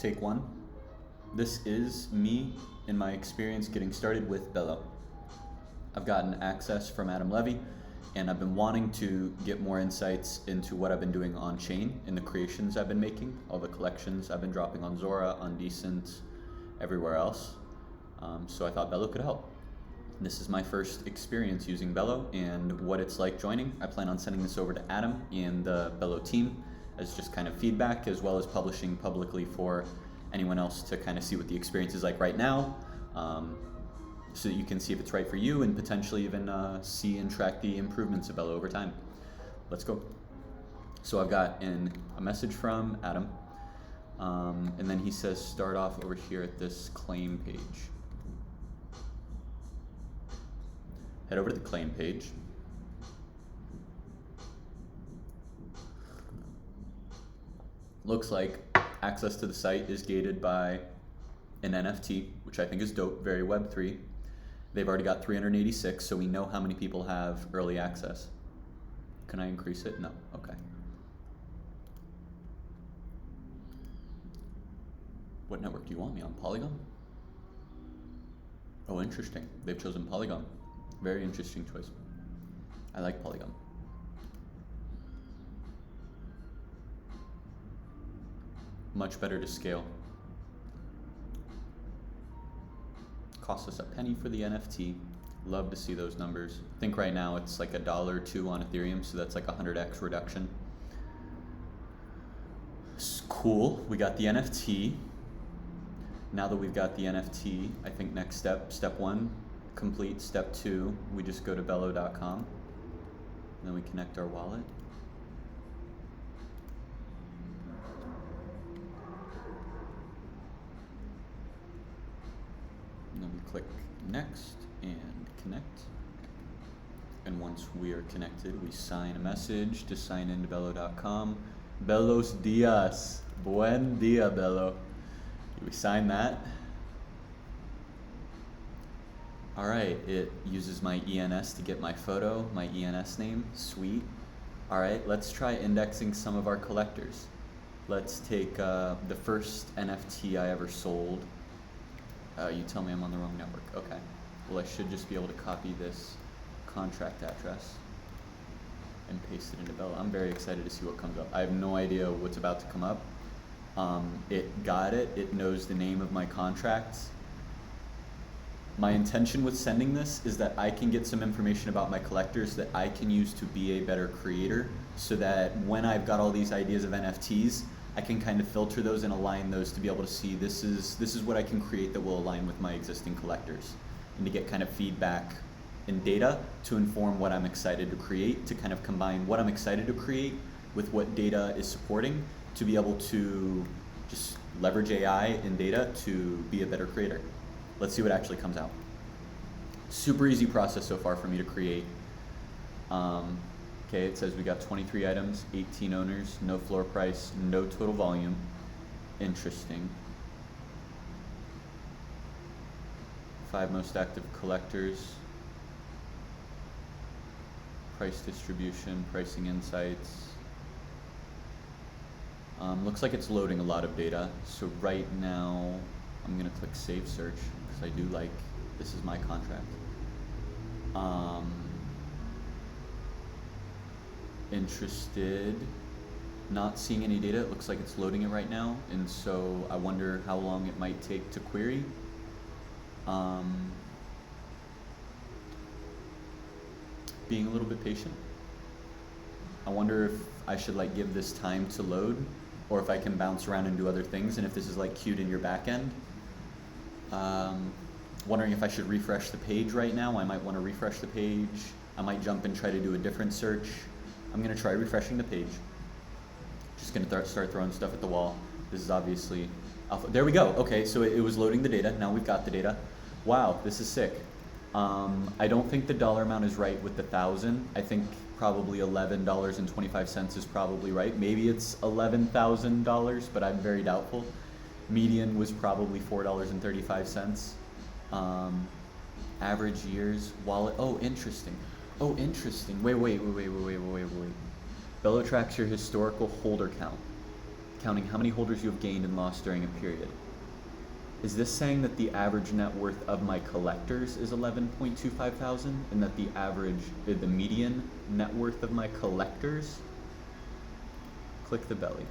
Take one. This is me in my experience getting started with Bello. I've gotten access from Adam Levy, and I've been wanting to get more insights into what I've been doing on chain in the creations I've been making, all the collections I've been dropping on Zora, on Decent, everywhere else. So I thought Bello could help. This is my first experience using Bello and what it's like joining. I plan on sending this over to Adam and the Bello team as just kind of feedback, as well as publishing publicly for anyone else to kind of see what the experience is like right now, so that you can see if it's right for you and potentially even see and track the improvements of Bello over time. Let's go. So I've got a message from Adam, and then he says start off over here at this claim page. Head over to the claim page. Looks like access to the site is gated by an NFT, which I think is dope, very Web3. They've already got 386, so we know how many people have early access. Can I increase it? No, okay. What network do you want me on, Polygon? Oh, interesting, they've chosen Polygon. Very interesting choice. I like Polygon. Much better to scale. Costs us a penny for the NFT. Love to see those numbers. I think right now it's like $1 or $2 on Ethereum, so that's like 100x reduction. It's cool, we got the NFT. Now that we've got the NFT, I think next step one, complete. Step two, we just go to bello.com, and then we connect our wallet. And then we click next and connect. And once we are connected, we sign a message to sign into bello.com. Bellos dias. Buen dia, Bello. We sign that. All right, it uses my ENS to get my photo, my ENS name, sweet. All right, let's try indexing some of our collectors. Let's take the first NFT I ever sold. You tell me I'm on the wrong network. Okay. Well, I should just be able to copy this contract address and paste it into Bello. I'm very excited to see what comes up. I have no idea what's about to come up. It got it. It knows the name of my contracts. My intention with sending this is that I can get some information about my collectors that I can use to be a better creator, so that when I've got all these ideas of NFTs, I can kind of filter those and align those to be able to see this is what I can create that will align with my existing collectors, and to get kind of feedback and data to inform what I'm excited to create, to kind of combine what I'm excited to create with what data is supporting, to be able to just leverage AI and data to be a better creator. Let's see what actually comes out. Super easy process so far for me to create. Okay, it says we got 23 items, 18 owners, no floor price, no total volume. Interesting. 5 most active collectors. Price distribution, pricing insights. Looks like it's loading a lot of data. So right now, I'm gonna click Save Search, because I do like, this is my contract. Interested, not seeing any data. It looks like it's loading it right now, and so I wonder how long it might take to query. Being a little bit patient. I wonder if I should like give this time to load, or if I can bounce around and do other things, and if this is like queued in your back end. Wondering if I should refresh the page right now. I might want to refresh the page. I might jump and try to do a different search. I'm gonna try refreshing the page. Just gonna start throwing stuff at the wall. This is obviously alpha. There we go. Okay, so it was loading the data. Now we've got the data. Wow, this is sick. I don't think the dollar amount is right with the 1,000. I think probably $11.25 is probably right. Maybe it's $11,000, but I'm very doubtful. Median was probably $4.35. Average years, wallet. Oh, interesting. Oh, interesting. Wait. Bello tracks your historical holder count. counting how many holders you have gained and lost during a period. Is this saying that the average net worth of my collectors is 11.25 thousand and that the median net worth of my collectors? Click the belly.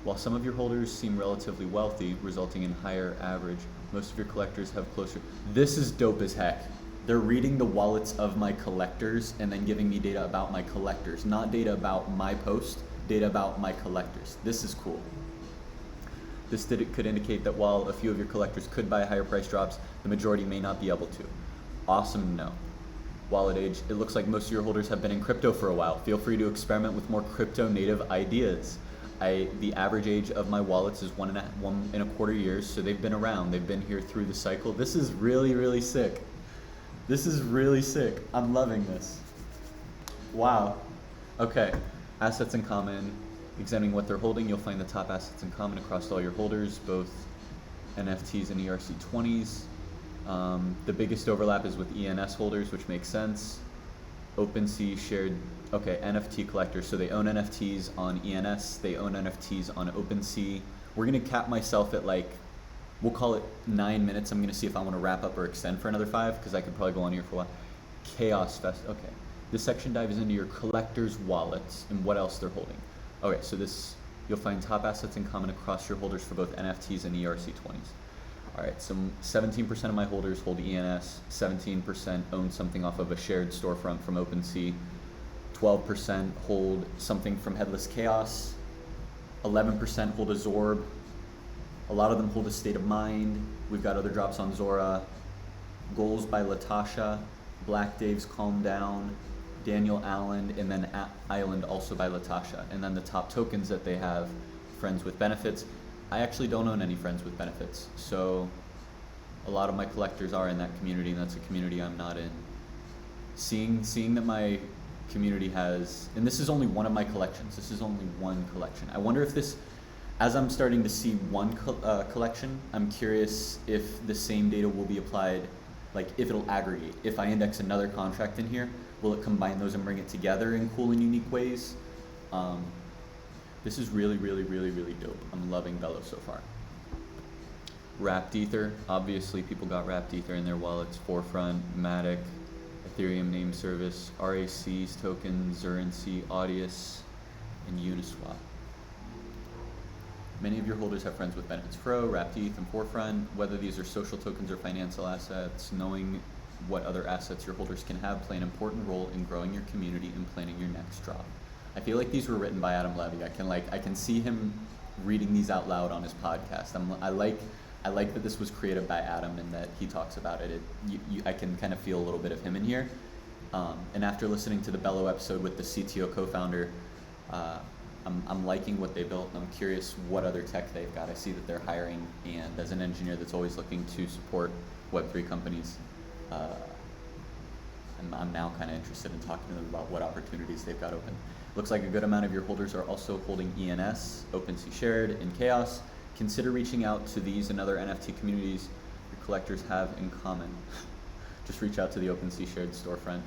While some of your holders seem relatively wealthy, resulting in higher average, most of your collectors have closer. This is dope as heck. They're reading the wallets of my collectors and then giving me data about my collectors, not data about my post, data about my collectors. This is cool. This could indicate that while a few of your collectors could buy higher price drops, the majority may not be able to. Awesome to know. Wallet age, it looks like most of your holders have been in crypto for a while. Feel free to experiment with more crypto native ideas. The average age of my wallets is 1.25 years, so they've been around. They've been here through the cycle. This is really, really sick. This is really sick. I'm loving this. Wow. Okay, assets in common. Examining what they're holding, you'll find the top assets in common across all your holders, both NFTs and ERC20s. The biggest overlap is with ENS holders, which makes sense. OpenSea shared, okay, NFT collectors. So they own NFTs on ENS, they own NFTs on OpenSea. We're gonna cap myself at like, we'll call it 9 minutes. I'm gonna see if I wanna wrap up or extend for another 5, because I could probably go on here for a while. Chaos Fest, okay. This section dives into your collectors' wallets and what else they're holding. Okay, so you'll find top assets in common across your holders for both NFTs and ERC20s. All right, so 17% of my holders hold ENS, 17% own something off of a shared storefront from OpenSea, 12% hold something from Headless Chaos, 11% hold a Zorb, a lot of them hold a State of Mind. We've got other drops on Zora, Goals by Latasha, Black Dave's Calm Down, Daniel Allen, and then Island also by Latasha. And then the top tokens that they have, Friends with Benefits. I actually don't own any Friends with Benefits, so a lot of my collectors are in that community, and that's a community I'm not in. Seeing that my community has, and this is only one of my collections, this is only one collection. I wonder if this, as I'm starting to see one collection, I'm curious if the same data will be applied, like if it'll aggregate. If I index another contract in here, will it combine those and bring it together in cool and unique ways? This is really, really, really, really dope. I'm loving Bello so far. Wrapped Ether, obviously people got Wrapped Ether in their wallets. Forefront, Matic, Ethereum name service, RAC's tokens, Zurency, Audius, and Uniswap. Many of your holders have Friends with Benefits Pro, Wrapped ETH, and Forefront. Whether these are social tokens or financial assets, knowing what other assets your holders can have play an important role in growing your community and planning your next drop. I feel like these were written by Adam Levy. I can see him reading these out loud on his podcast. I like that this was created by Adam and that he talks about it. I can kind of feel a little bit of him in here. And after listening to the Bello episode with the CTO co-founder, I'm liking what they built, and I'm curious what other tech they've got. I see that they're hiring, and as an engineer that's always looking to support Web3 companies, I'm now kind of interested in talking to them about what opportunities they've got open. Looks like a good amount of your holders are also holding ENS, OpenSea Shared, and Chaos. Consider reaching out to these and other NFT communities your collectors have in common. Just reach out to the OpenSea Shared storefront.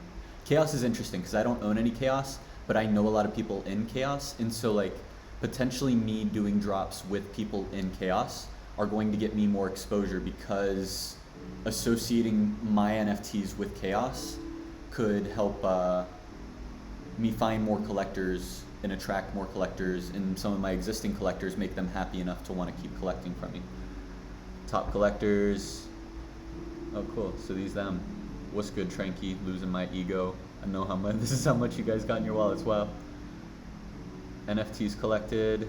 Chaos is interesting because I don't own any Chaos, but I know a lot of people in Chaos, and so like potentially me doing drops with people in Chaos are going to get me more exposure, because associating my NFTs with Chaos could help me find more collectors and attract more collectors, and some of my existing collectors make them happy enough to want to keep collecting from me. Top collectors. Oh cool, so these them. What's good, Tranky? Losing my ego. I know how much, this is how much you guys got in your wallets, wow. NFTs collected.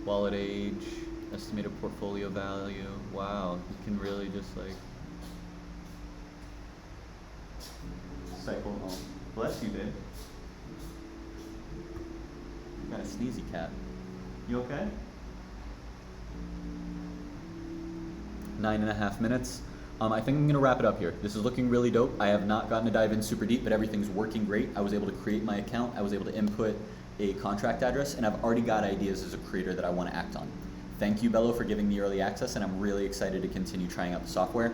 Wallet age. Estimated portfolio value. Wow, you can really just like cycle home. Bless you, babe. You got a sneezy cat. You okay? 9.5 minutes. I think I'm gonna wrap it up here. This is looking really dope. I have not gotten to dive in super deep, but everything's working great. I was able to create my account. I was able to input a contract address, and I've already got ideas as a creator that I want to act on. Thank you, Bello, for giving me early access, and I'm really excited to continue trying out the software.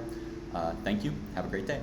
Thank you. Have a great day.